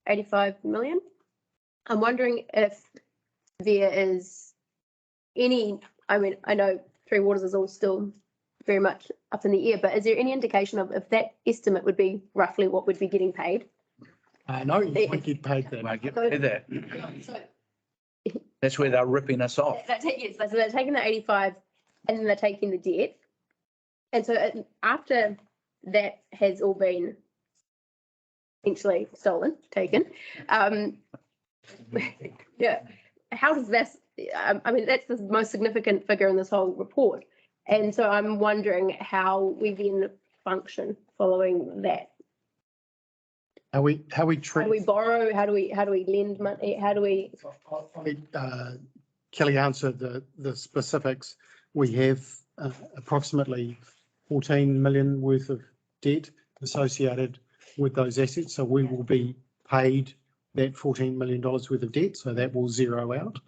85 million. I'm wondering if there is any, I mean, I know Three Waters is all still very much up in the air, but is there any indication of if that estimate would be roughly what would be getting paid?
No, you won't get paid that.
Might get paid that.
So
That's where they're ripping us off.
yes, so they're taking the 85 and then they're taking the debt. And so after that has all been essentially stolen, taken, yeah, how does this, I mean, that's the most significant figure in this whole report. And so I'm wondering how we then function following that.
How we
How
treat.
do we borrow? How do we lend money? How do we?
Kelly answered the specifics. We have approximately 14 million worth of debt associated with those assets. So we will be paid that $14 million worth of debt. So that will zero out.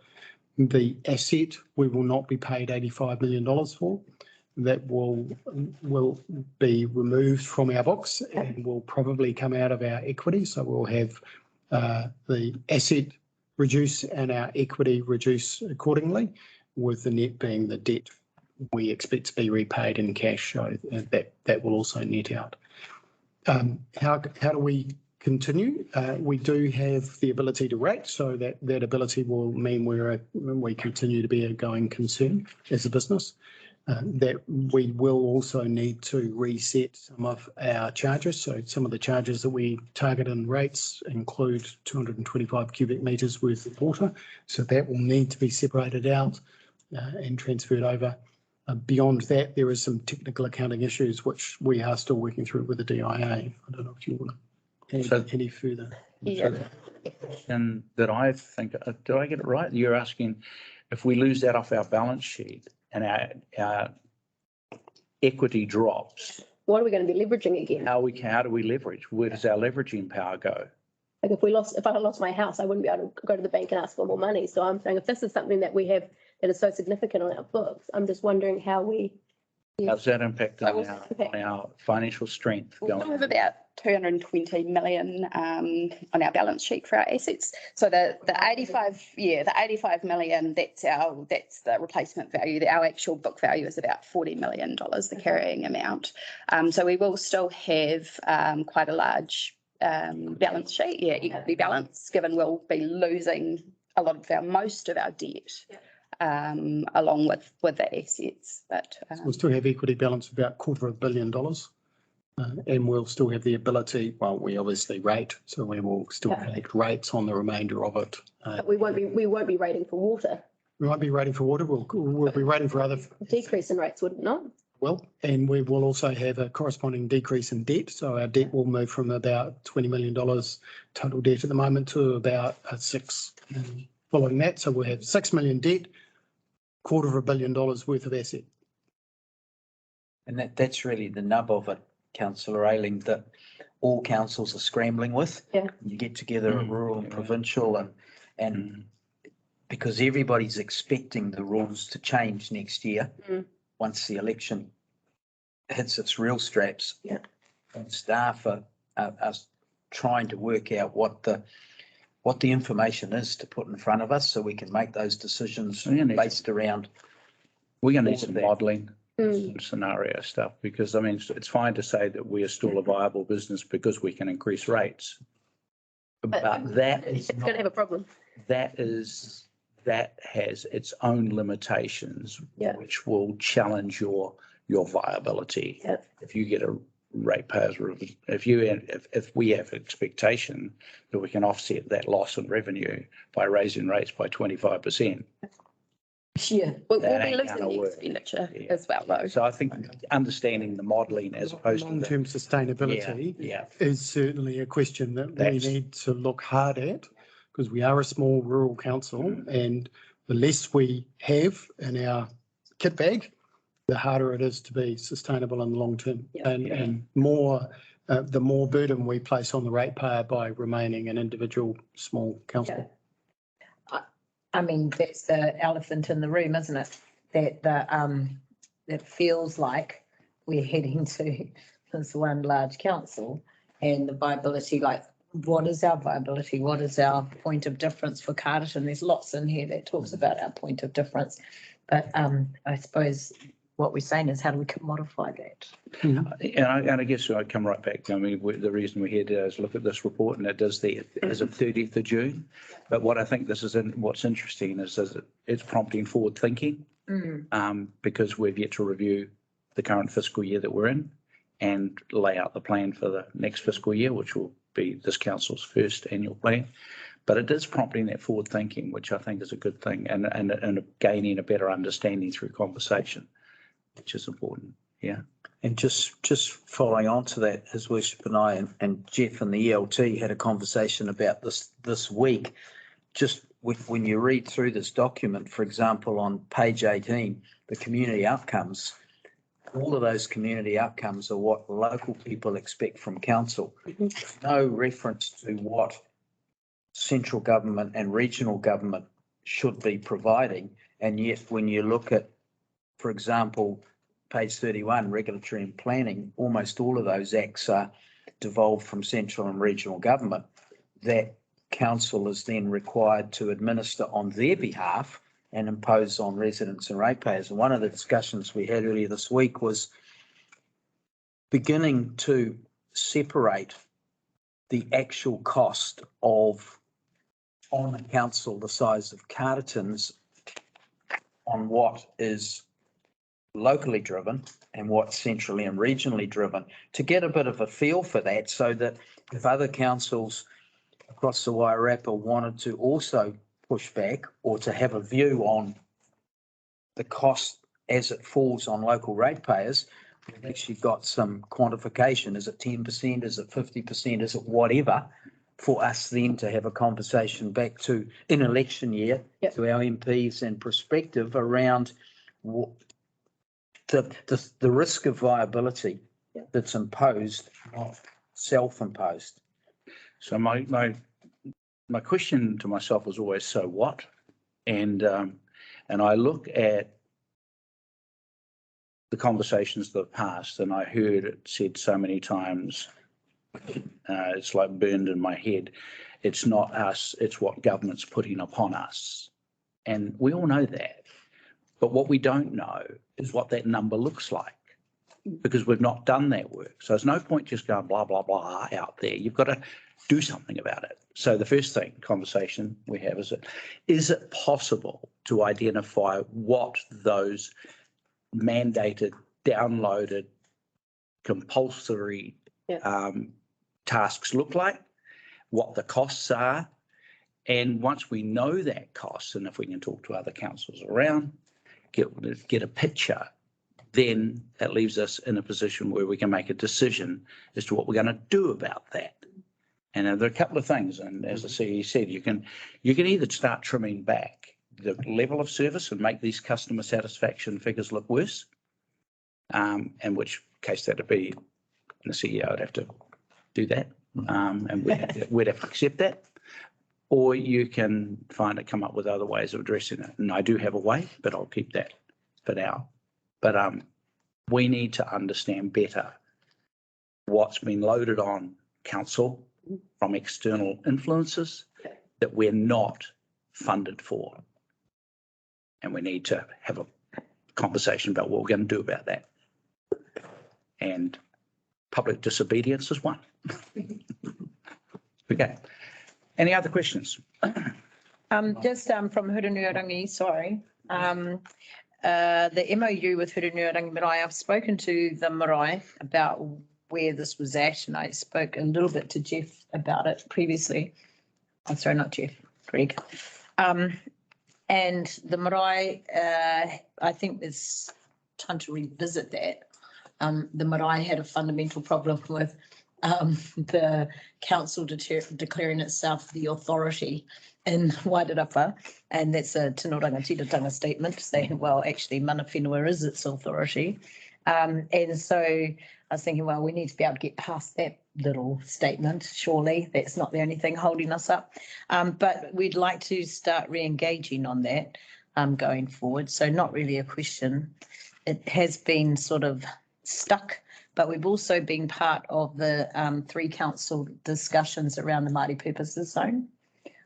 The asset we will not be paid $85 million for. That will be removed from our books and will probably come out of our equity. So we'll have the asset reduce and our equity reduce accordingly, with the net being the debt we expect to be repaid in cash. So that will also net out. How do we continue. We do have the ability to rate, so that ability will mean we continue to be a going concern as a business. That we will also need to reset some of our charges. So some of the charges that we target in rates include 225 cubic metres worth of water. So that will need to be separated out and transferred over. Beyond that, there is some technical accounting issues which we are still working through with the DIA. I don't know if you want to add any further.
Yeah.
And that I think, do I get it right? You're asking if we lose that off our balance sheet and our equity drops,
What are we going to be leveraging again?
how do we leverage? Where does our leveraging power go?
Like if I lost my house, I wouldn't be able to go to the bank and ask for more money. So I'm saying if this is something that we have that is so significant on our books, I'm just wondering how we.
How's that impact
I
on
will-
our financial strength
We still
going?
have about 220 million on our balance sheet for our assets. So the 85 million, that's the replacement value. Our actual book value is about $40 million, the carrying amount. So we will still have quite a large balance sheet, equity balance, given we'll be losing most of our debt along with the assets. But
We'll still have equity balance of about $250 million. And we'll still have the ability, well, we obviously rate, so we will still collect rates on the remainder of it.
But we won't be rating for water.
We might be rating for water, we'll be rating for other,
Decrease in rates, would it not?
and we will also have a corresponding decrease in debt. So our debt will move from about $20 million total debt at the moment to about 6 following that. So we'll have 6 million debt, $250 million worth of asset.
And that's really the nub of it, Councillor Ayling, that all councils are scrambling with.
Yeah.
You get together at rural and provincial and because everybody's expecting the rules to change next year once the election hits its real straps.
Yeah.
And staff are trying to work out what the information is to put in front of us so we can make those decisions based around.
We're going to need some
that.
modelling, some scenario stuff, because I mean, it's fine to say that we are still a viable business because we can increase rates. But that is
It's going to have a problem.
that has its own limitations,
Yeah.
which will challenge your viability.
Yeah.
If you get a ratepayers, if we have expectation that we can offset that loss in revenue by raising rates by 25%.
Yeah.
We'll
That
be
ain't
losing
gonna
the
work.
expenditure
Yeah.
as well, though.
So I think understanding the modelling as opposed to the,
Long-term sustainability
yeah,
is certainly a question that we
That's-
need to look hard at, because we are a small rural council, and the less we have in our kit bag, the harder it is to be sustainable in the long term.
Yeah.
And more, the more burden we place on the ratepayer by remaining an individual small council.
I mean, that's the elephant in the room, isn't it? That feels like we're heading to this one large council and the viability, like, what is our viability? What is our point of difference for Carterton? There's lots in here that talks about our point of difference. But I suppose what we're saying is how do we commodify that?
and I guess I come right back. I mean, the reason we're here today is look at this report, and it does as of 30th of June. But what I think what's interesting is it's prompting forward thinking, because we've yet to review the current fiscal year that we're in and lay out the plan for the next fiscal year, which will be this council's first annual plan. But it is prompting that forward thinking, which I think is a good thing, and gaining a better understanding through conversation, which is important. Yeah.
And just following on to that, His Worship and I and Jeff and the ELT had a conversation about this week. Just when you read through this document, for example, on page 18, the community outcomes, all of those community outcomes are what local people expect from council. No reference to what central government and regional government should be providing. And yet when you look at, for example, page 31, regulatory and planning, almost all of those acts are devolved from central and regional government that council is then required to administer on their behalf and impose on residents and ratepayers. And one of the discussions we had earlier this week was beginning to separate the actual cost of on a council the size of Carterton's on what is locally driven and what's centrally and regionally driven, to get a bit of a feel for that, so that if other councils across the Wairarapa wanted to also push back or to have a view on the cost as it falls on local ratepayers, we've actually got some quantification. Is it 10%? Is it 50%? Is it whatever? For us then to have a conversation back to, in election year, to our MPs and perspective around the risk of viability that's imposed, not self-imposed.
So my question to myself was always, so what? And I look at the conversations that have passed, and I heard it said so many times, it's like burned in my head. It's not us, it's what government's putting upon us. And we all know that. But what we don't know is what that number looks like, because we've not done that work. So there's no point just going blah, blah, blah out there. You've got to do something about it. So the first conversation we have is it possible to identify what those mandated, downloaded, compulsory tasks look like, what the costs are, and once we know that cost, and if we can talk to other councils around, get a picture, then that leaves us in a position where we can make a decision as to what we're going to do about that. And there are a couple of things, and as the CEO said, you can either start trimming back the level of service and make these customer satisfaction figures look worse, in which case that'd be, the CEO would have to do that, and we'd have to accept that. Or you can come up with other ways of addressing it. And I do have a way, but I'll keep that for now. But we need to understand better what's been loaded on council from external influences that we're not funded for. And we need to have a conversation about what we're going to do about that. And public disobedience is one. Okay. Any other questions?
Just from Hurunui-o-Rangi, sorry. The MOU with Hurunui-o-Rangi Marae, I've spoken to the Marae about where this was at, and I spoke a little bit to Jeff about it previously. I'm sorry, not Jeff, Greg. And the Marae, I think it's time to revisit that. The Marae had a fundamental problem with the council declaring itself the authority in Wairarapa, and that's a Tino Rangatiratanga statement saying, well, actually mana whenua is its authority. And so I was thinking, well, we need to be able to get past that little statement. Surely that's not the only thing holding us up. But we'd like to start re-engaging on that going forward. So not really a question. It has been sort of stuck, but we've also been part of the 3 council discussions around the Māori Purposes Zone,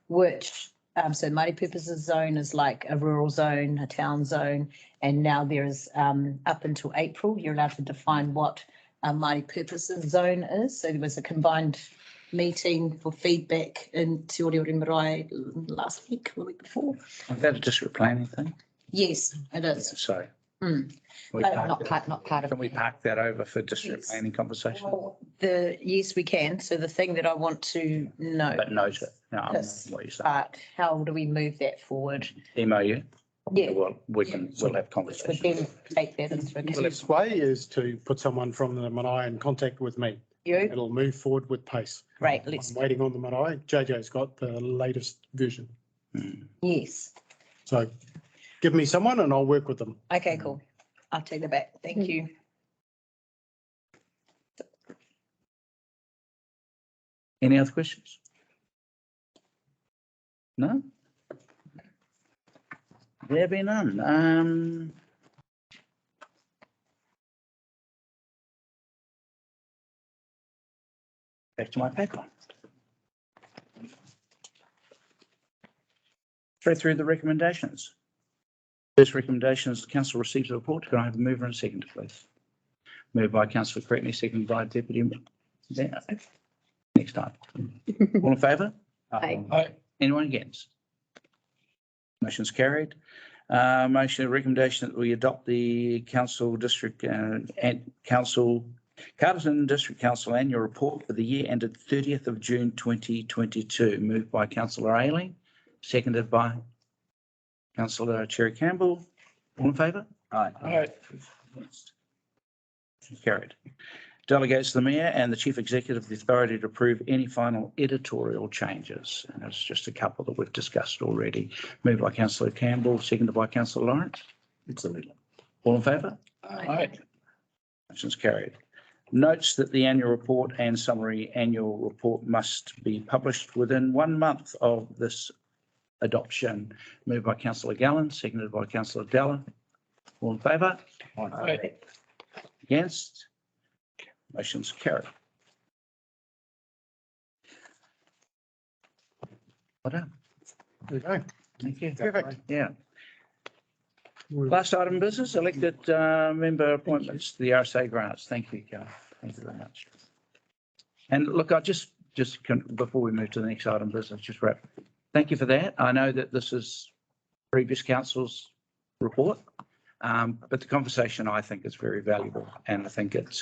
which, so Māori Purposes Zone is like a rural zone, a town zone, and now there is, up until April, you're allowed to define what a Māori Purposes Zone is. So there was a combined meeting for feedback in Te Ori Marae last week or the week before.
Is that a district planning thing?
Yes, it is.
So.
Not part of.
Can we park that over for district
Yes.
planning conversation?
Well, yes, we can. So the thing that I want to know.
But note it. No, I'm
Yes,
what you're saying.
but how do we move that forward?
MOU.
Yeah.
Well, we'll have
Would
conversations.
then take that into
The
account.
best way is to put someone from the Marae in contact with me.
You,
It'll move forward with pace.
great,
I'm
let's,
waiting on the Marae. JJ's got the latest version.
yes.
So give me someone and I'll work with them.
Okay, cool. I'll take that back. Thank you.
Any other questions? No? There be none. Back to my paper. Straight through the recommendations. First recommendation is the council receives a report. Can I have a mover and second, please? Moved by councillor Cretney, seconded by deputy. Any next time. All in favour?
Aye.
Anyone against? Motion's carried. Motion, recommendation that we adopt the council district and council, Carterton District Council annual report for the year ended 30th of June 2022. Moved by councillor Ayling, seconded by councillor Cherry-Campbell. All in favour?
Aye.
Carried. Delegates the mayor and the chief executive the authority to approve any final editorial changes. And there's just a couple that we've discussed already. Moved by councillor Campbell, seconded by councillor Laurence.
Absolutely.
All in favour?
Aye.
Motion's carried. Notes that the annual report and summary annual report must be published within 1 month of this adoption. Moved by councillor Gallen, seconded by councillor Della. All in favour?
Aye.
Against? Motion's carried. Well done.
There you go.
Thank you.
Perfect.
Yeah. Last item of business, elected member appointments to the RSA grants. Thank you, Carl. Thank you very much. And look, I just before we move to the next item of business, just wrap. Thank you for that. I know that this is previous council's report. But the conversation, I think, is very valuable, and I think it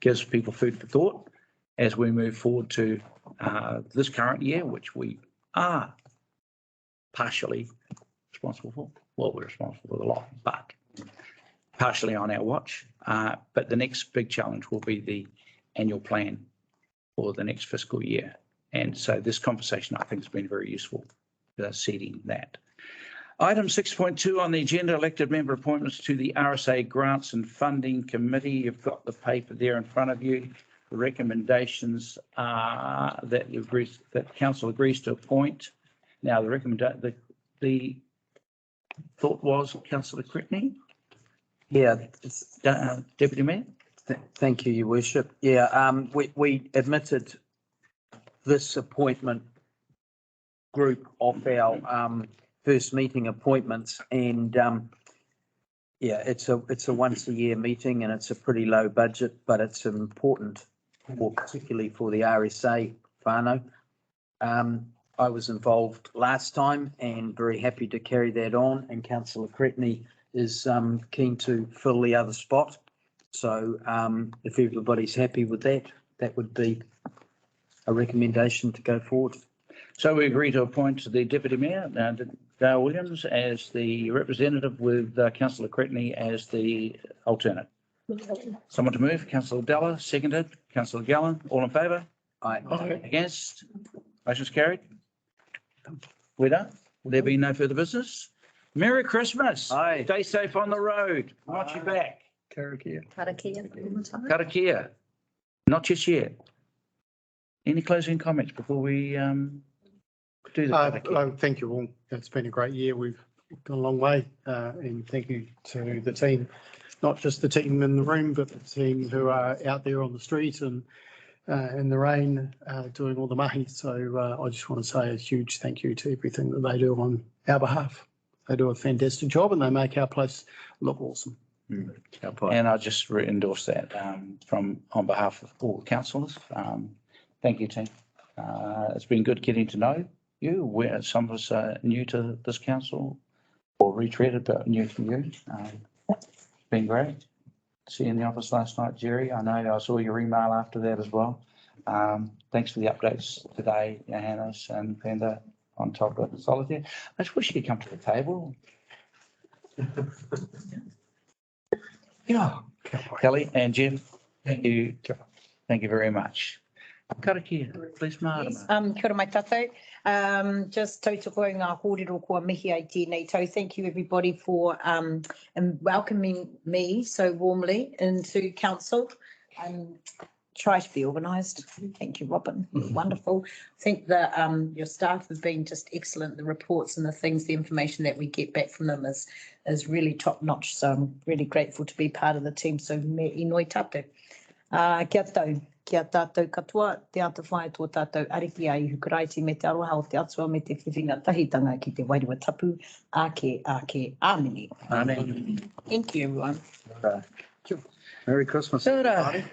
gives people food for thought as we move forward to this current year, which we are partially responsible for. Well, we're responsible for a lot, but partially on our watch. But the next big challenge will be the annual plan for the next fiscal year. And so this conversation, I think, has been very useful for seeding that. Item 6.2 on the agenda, elected member appointments to the RSA Grants and Funding Committee. You've got the paper there in front of you. The recommendations are that council agrees to appoint. Now, the thought was councillor Cretney,
Yeah,
Deputy Mayor.
thank you, Your Worship. Yeah, we admitted this appointment group of our first meeting appointments, and yeah, it's a once a year meeting, and it's a pretty low budget, but it's important, particularly for the RSA whānau. I was involved last time and very happy to carry that on, and councillor Cretney is keen to fill the other spot. So if everybody's happy with that, that would be a recommendation to go forward.
So we agree to appoint the Deputy Mayor, Dale Williams, as the representative with councillor Cretney as the alternate. Someone to move, councillor Della, seconded, councillor Gallen, all in favour?
Aye.
Against? Motion's carried. We're done. Will there be no further business? Merry Christmas.
Aye.
Stay safe on the road. Watch your back.
Karakia.
Karakia. Not just yet. Any closing comments before we do the karakia?
Thank you all. It's been a great year. We've gone a long way. And thank you to the team, not just the team in the room, but the team who are out there on the street and in the rain doing all the mahi. So I just want to say a huge thank you to everything that they do on our behalf. They do a fantastic job and they make our place look awesome.
And I just endorse that on behalf of all councillors. Thank you, team. It's been good getting to know you. Some of us are new to this council or retreated, but new to you. It's been great. See you in the office last night, Jerry. I know I saw your email after that as well. Thanks for the updates today, Johannes and Penda on top of Solitaire. I just wish you could come to the table. Yeah. Kelly and Jim, thank you. Thank you very much. Karakia, please, Marama.
Yes, kia ora mai tātou. Just tautoko ngā kōrero kua mihi ai tēnei tau. Thank you everybody for welcoming me so warmly into council. Try to be organised. Thank you, Robin. Wonderful. I think that your staff have been just excellent. The reports and the things, the information that we get back from them is really top notch. So I'm really grateful to be part of the team. So me inoi tātou. Kia tātou katoa, te ata whae tō tātou ariki ai hukuraiti me te aroha o te atua me te whiwhinga tahitanga ki te wairua tapu, ake, āmini.
Amen.
Thank you, everyone.
Merry Christmas.
Ta-ra.